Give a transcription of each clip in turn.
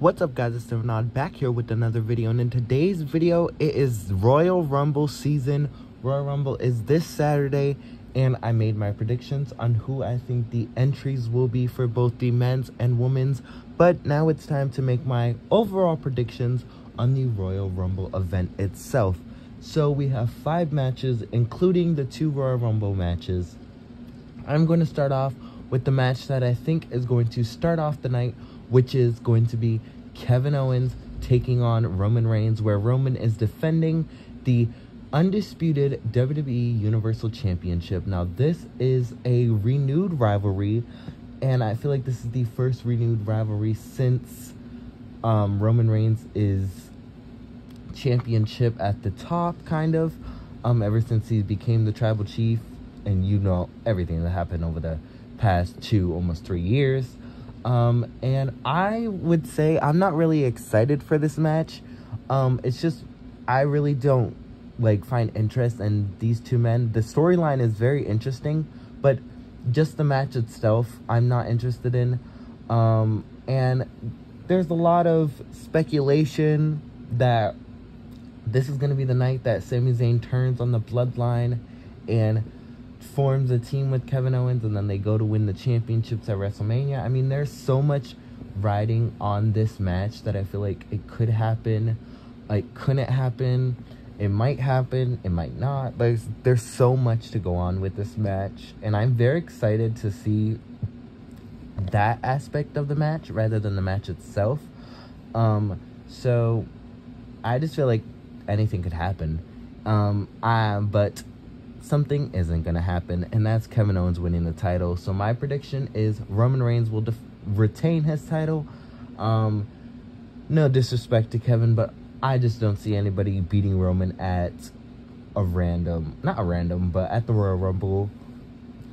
What's up, guys? It's Devnod back here with another video, and in today's video it is Royal Rumble season. Royal Rumble is this Saturday, and I made my predictions on who I think the entries will be for both the men's and women's. But now it's time to make my overall predictions on the Royal Rumble event itself. So we have 5 matches, including the 2 Royal Rumble matches. I'm going to start off with the match that I think is going to start off the night, which is going to be Kevin Owens taking on Roman Reigns, where Roman is defending the undisputed WWE Universal Championship. Now, this is a renewed rivalry, and I feel like this is the first renewed rivalry since Roman Reigns is championship at the top, kind of, ever since he became the tribal chief, and you know everything that happened over the past 2, almost 3 years. And I would say I'm not really excited for this match. It's just, I really don't find interest in these two men. The storyline is very interesting, but just the match itself, I'm not interested in. And there's a lot of speculation that this is going to be the night that Sami Zayn turns on the bloodline and forms a team with Kevin Owens, and then they go to win the championships at WrestleMania. I mean, there's so much riding on this match that I feel like it could happen, it couldn't happen, it might happen, it might not. There's so much to go on with this match, and I'm very excited to see that aspect of the match rather than the match itself. So I just feel like anything could happen. But something isn't going to happen, and that's Kevin Owens winning the title. So my prediction is Roman Reigns will retain his title. No disrespect to Kevin, but I just don't see anybody beating Roman at at the Royal Rumble.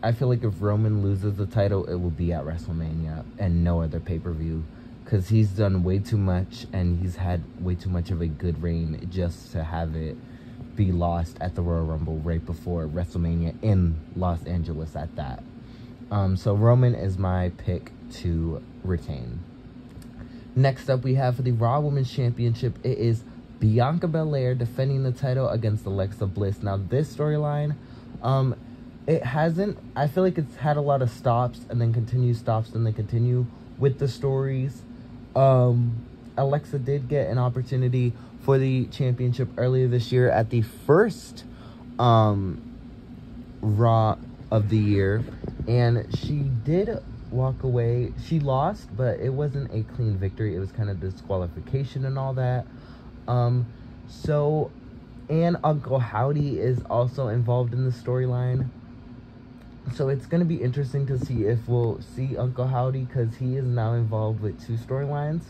I feel like if Roman loses the title, it will be at WrestleMania and no other pay-per-view, because he's done way too much, and he's had way too much of a good reign just to have it be lost at the Royal Rumble right before WrestleMania in Los Angeles at that. So Roman is my pick to retain. Next up, we have for the Raw Women's Championship, it is Bianca Belair defending the title against Alexa Bliss. Now, this storyline, I feel like it's had a lot of stops and then stops and then continue with the stories. Alexa did get an opportunity for the championship earlier this year at the first Raw of the year, and she did walk away. She lost, but it wasn't a clean victory. It was kind of disqualification and all that. And Uncle Howdy is also involved in the storyline. So it's going to be interesting to see if we'll see Uncle Howdy, because he is now involved with 2 storylines,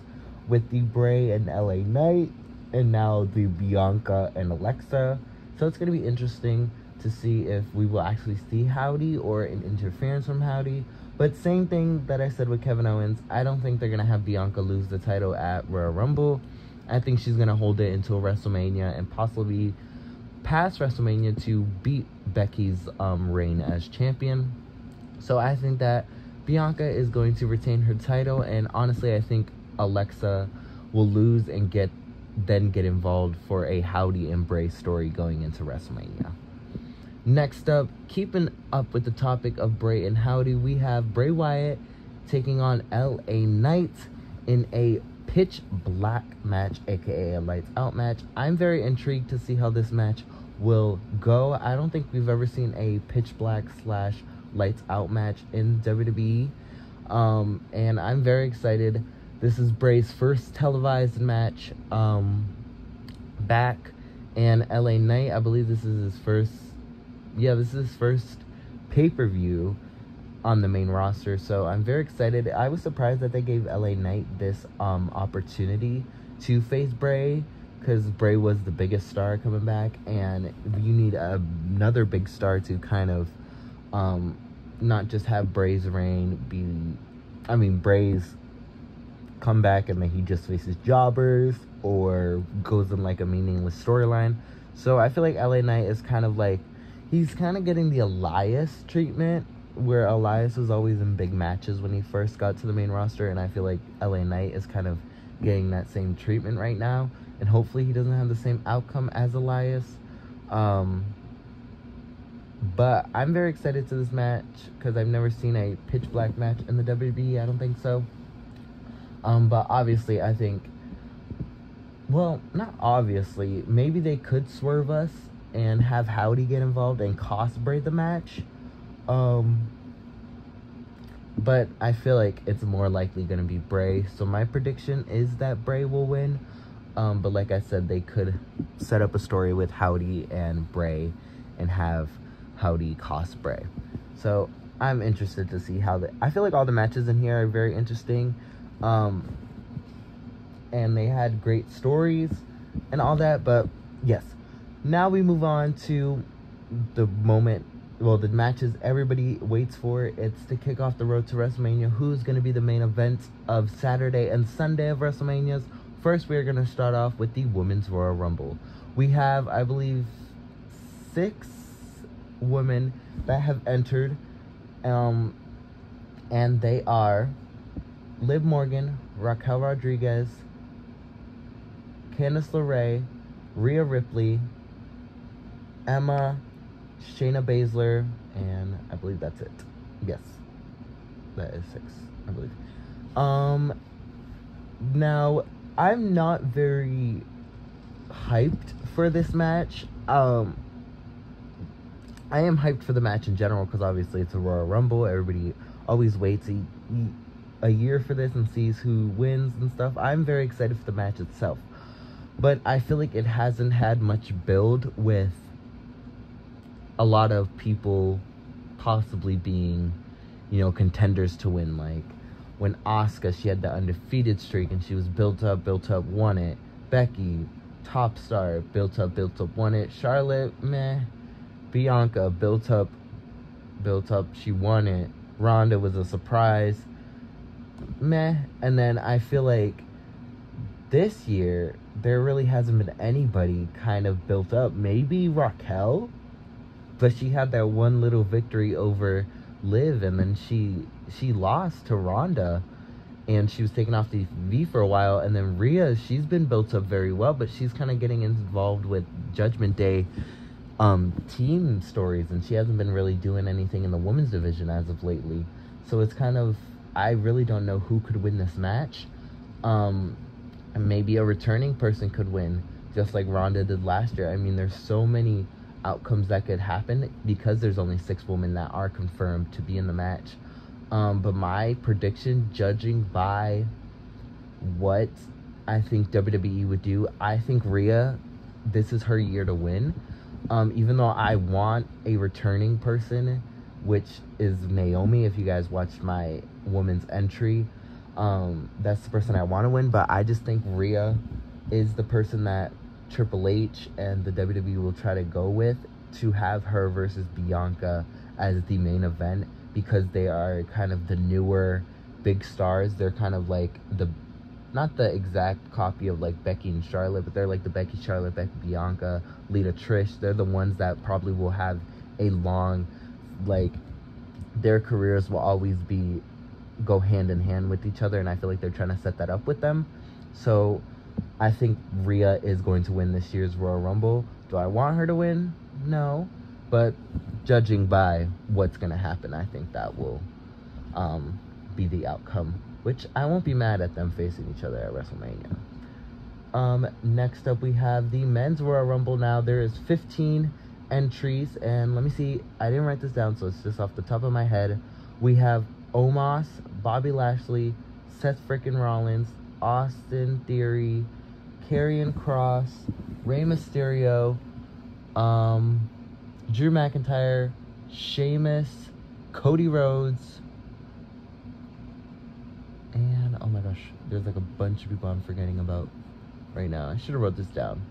with the Bray and LA Knight, and now the Bianca and Alexa. So it's going to be interesting to see if we will actually see Howdy or an interference from Howdy. But same thing that I said with Kevin Owens, I don't think they're going to have Bianca lose the title at Royal Rumble. I think she's going to hold it until WrestleMania and possibly past WrestleMania to beat Becky's reign as champion. So I think that Bianca is going to retain her title, and honestly I think Alexa will lose and get involved for a Howdy and Bray story going into WrestleMania. Next up, keeping up with the topic of Bray and Howdy, we have Bray Wyatt taking on LA Knight in a pitch black match, aka a lights out match. I'm very intrigued to see how this match will go. I don't think we've ever seen a pitch black / lights out match in WWE, and I'm very excited. This is Bray's first televised match back, and LA Knight, I believe this is his first pay-per-view on the main roster. So I'm very excited. I was surprised that they gave LA Knight this opportunity to face Bray, because Bray was the biggest star coming back, and you need another big star to kind of not just have Bray's reign Bray's come back and then he just faces jobbers or goes in a meaningless storyline. So I feel like LA Knight is kind of he's kind of getting the Elias treatment, where Elias was always in big matches when he first got to the main roster, and I feel like LA Knight is kind of getting that same treatment right now, and hopefully he doesn't have the same outcome as Elias. But I'm very excited to this match because I've never seen a pitch black match in the WWE. I don't think so. But obviously, I think, well, not obviously, maybe they could swerve us and have Howdy get involved and cost Bray the match. But I feel like it's more likely going to be Bray. So my prediction is that Bray will win. But like I said, they could set up a story with Howdy and Bray and have Howdy cost Bray. So I'm interested to see how I feel like all the matches in here are very interesting. And they had great stories and all that. But yes, now we move on to the moment, well, the matches everybody waits for. It's to kick off the road to WrestleMania. Who's going to be the main event of Saturday and Sunday of WrestleManias? First, we're going to start off with the Women's Royal Rumble. We have, I believe, 6 women that have entered. And they are Liv Morgan, Raquel Rodriguez, Candice LeRae, Rhea Ripley, Emma, Shayna Baszler, and I believe that's it. Yes, that is 6, I believe. Now, I'm not very hyped for this match. I am hyped for the match in general because obviously it's a Royal Rumble. Everybody always waits a year for this and sees who wins and stuff. I'm very excited for the match itself. But I feel like it hasn't had much build with a lot of people possibly being, you know, contenders to win. Like when Asuka, she had the undefeated streak and she was built up, won it. Becky, top star, built up, won it. Charlotte, meh. Bianca, built up, she won it. Ronda was a surprise, meh. And then I feel like this year there really hasn't been anybody kind of built up. Maybe Raquel, but she had that one little victory over Liv, and then she lost to Ronda, and she was taken off the TV for a while. And then Rhea, she's been built up very well, but she's kind of getting involved with Judgment Day team stories, and she hasn't been really doing anything in the women's division as of lately. So it's kind of, I really don't know who could win this match. And maybe a returning person could win, just like Ronda did last year. I mean, there's so many outcomes that could happen because there's only 6 women that are confirmed to be in the match. But my prediction, judging by what I think WWE would do, I think Rhea, this is her year to win. Even though I want a returning person, which is Naomi. If you guys watched my women's entry, that's the person I want to win. But I just think Rhea is the person that Triple H and the WWE will try to go with to have her versus Bianca as the main event, because they are kind of the newer big stars. They're kind of like not the exact copy of like Becky and Charlotte, but they're like the Becky, Charlotte, Becky, Bianca, Lita, Trish. They're the ones that probably will have a long, like, their careers will always go hand in hand with each other, and I feel like they're trying to set that up with them. So I think Rhea is going to win this year's Royal Rumble. Do I want her to win? No. But judging by what's going to happen, I think that will be the outcome, which I won't be mad at them facing each other at WrestleMania. Next up, we have the Men's Royal Rumble. Now, there is 15 entries, and let me see. I didn't write this down, so it's just off the top of my head. We have Omos, Bobby Lashley, Seth frickin' Rollins, Austin Theory, Karrion Kross, Rey Mysterio, Drew McIntyre, Sheamus, Cody Rhodes, and oh my gosh, there's like a bunch of people I'm forgetting about right now. I should have wrote this down.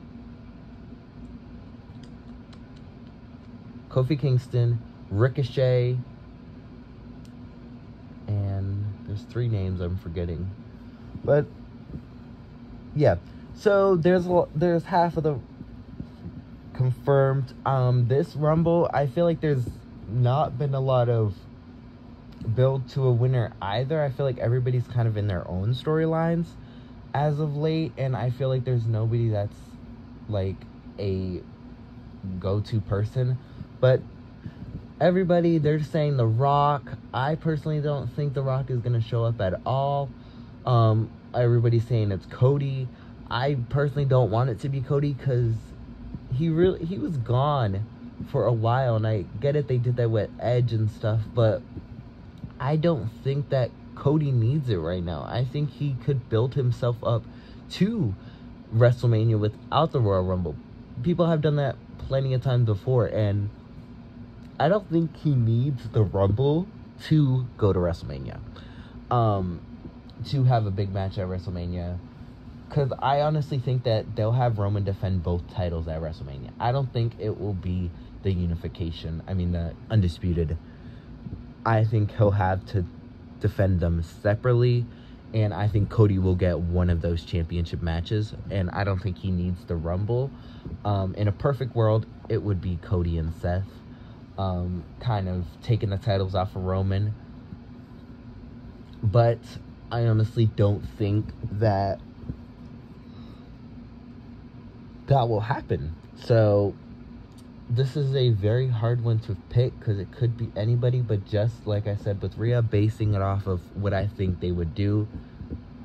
Kofi Kingston, Ricochet, and there's 3 names I'm forgetting. But yeah, so there's half of the confirmed. This Rumble, I feel like there's not been a lot of build to a winner either. I feel like everybody's kind of in their own storylines. as of late, and I feel like there's nobody that's like a go-to person. But everybody, they're saying The Rock. I personally don't think The Rock is gonna show up at all. Everybody's saying it's Cody. I personally don't want it to be Cody, because he was gone for a while, and I get it, they did that with Edge and stuff, but I don't think that Cody needs it right now. I think he could build himself up to WrestleMania without the Royal Rumble. People have done that plenty of times before, and I don't think he needs the Rumble to go to WrestleMania, to have a big match at WrestleMania. Because I honestly think that they'll have Roman defend both titles at WrestleMania. I don't think it will be the unification. I mean, the Undisputed. I think he'll have to defend them separately. And I think Cody will get one of those championship matches. And I don't think he needs the Rumble. In a perfect world, it would be Cody and Seth. Kind of taking the titles off of Roman. But I honestly don't think that will happen. So this is a very hard one to pick, because it could be anybody, but just like I said with Rhea, basing it off of what I think they would do,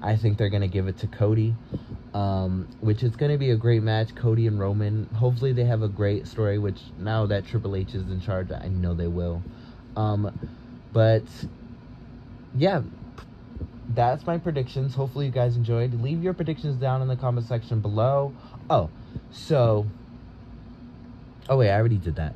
I think they're going to give it to Cody, which is going to be a great match. Cody and Roman, hopefully they have a great story, which now that Triple H is in charge, I know they will. But yeah, that's my predictions. Hopefully you guys enjoyed. Leave your predictions down in the comment section below. Oh wait, I already did that.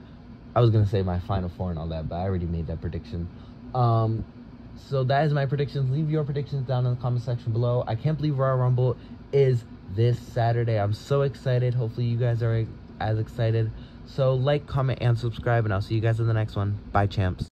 I was gonna say my Final Four and all that, but I already made that prediction. So that is my predictions. Leave your predictions down in the comment section below. I can't believe Royal Rumble is this Saturday. I'm so excited. Hopefully you guys are as excited. So like, comment, and subscribe, and I'll see you guys in the next one. Bye, champs.